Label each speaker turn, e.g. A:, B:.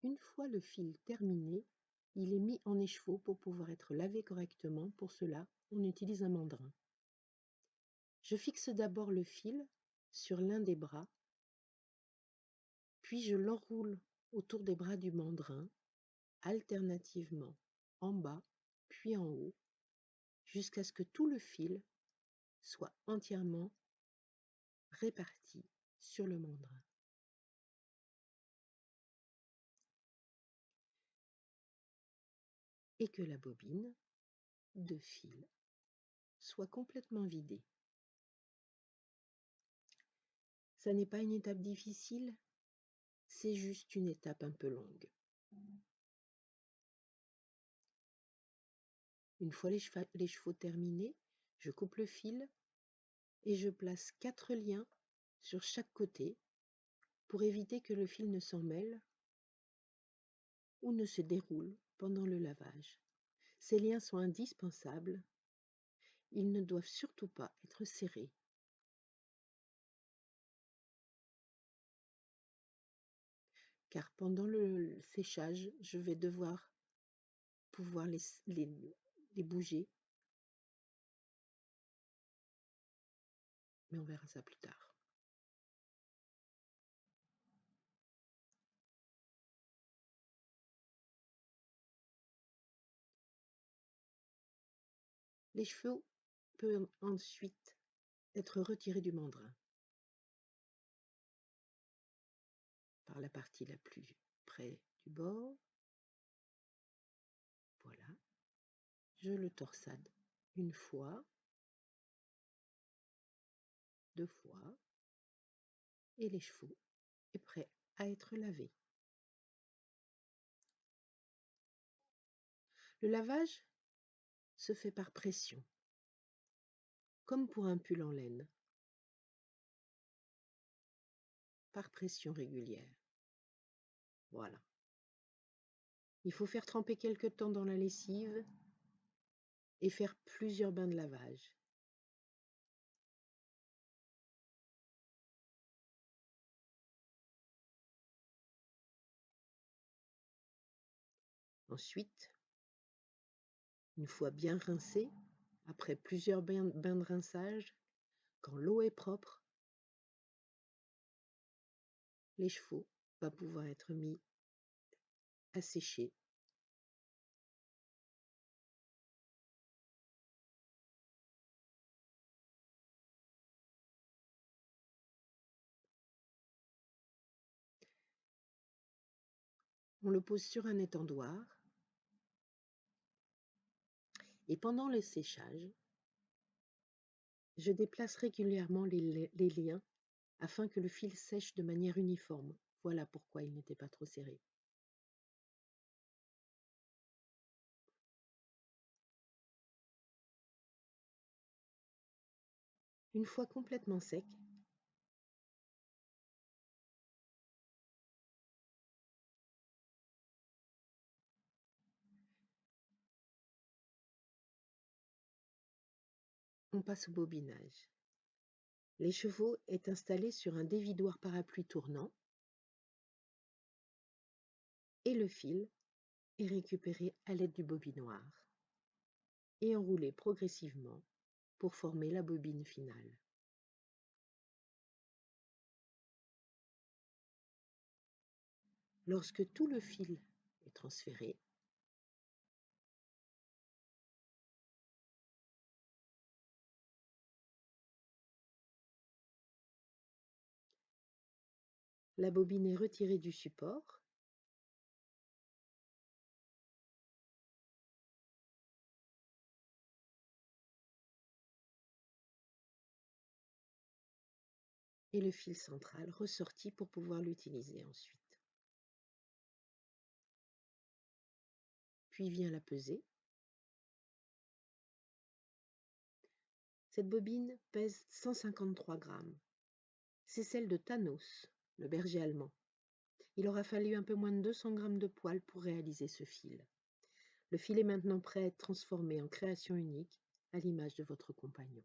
A: Une fois le fil terminé, il est mis en écheveau pour pouvoir être lavé correctement. Pour cela, on utilise un mandrin. Je fixe d'abord le fil sur l'un des bras, puis je l'enroule autour des bras du mandrin, alternativement en bas puis en haut, jusqu'à ce que tout le fil soit entièrement réparti sur le mandrin. Et que la bobine de fil soit complètement vidée. Ça n'est pas une étape difficile, c'est juste une étape un peu longue. Une fois les chevaux terminés, je coupe le fil et je place 4 liens sur chaque côté pour éviter que le fil ne s'en mêle ou ne se déroule pendant le lavage. Ces liens sont indispensables, ils ne doivent surtout pas être serrés. Car pendant le séchage, je vais devoir pouvoir les bouger, mais on verra ça plus tard. Les cheveux peuvent ensuite être retirés du mandrin par la partie la plus près du bord. Voilà. Je le torsade une fois, 2 fois, et l'écheveau est prêt à être lavé. Le lavage se fait par pression, comme pour un pull en laine, par pression régulière. Voilà. Il faut faire tremper quelque temps dans la lessive et faire plusieurs bains de lavage. Ensuite, une fois bien rincé, après plusieurs bains de rinçage, quand l'eau est propre, l'écheveau va pouvoir être mis à sécher. On le pose sur un étendoir et pendant le séchage, je déplace régulièrement les liens afin que le fil sèche de manière uniforme. Voilà pourquoi il n'était pas trop serré. Une fois complètement sec, on passe au bobinage. L'écheveau est installé sur un dévidoir parapluie tournant et le fil est récupéré à l'aide du bobinoir et enroulé progressivement pour former la bobine finale. Lorsque tout le fil est transféré, la bobine est retirée du support et le fil central ressorti pour pouvoir l'utiliser ensuite. Puis vient la pesée. Cette bobine pèse 153 grammes. C'est celle de Thanos, le berger allemand. Il aura fallu un peu moins de 200 grammes de poil pour réaliser ce fil. Le fil est maintenant prêt à être transformé en création unique, à l'image de votre compagnon.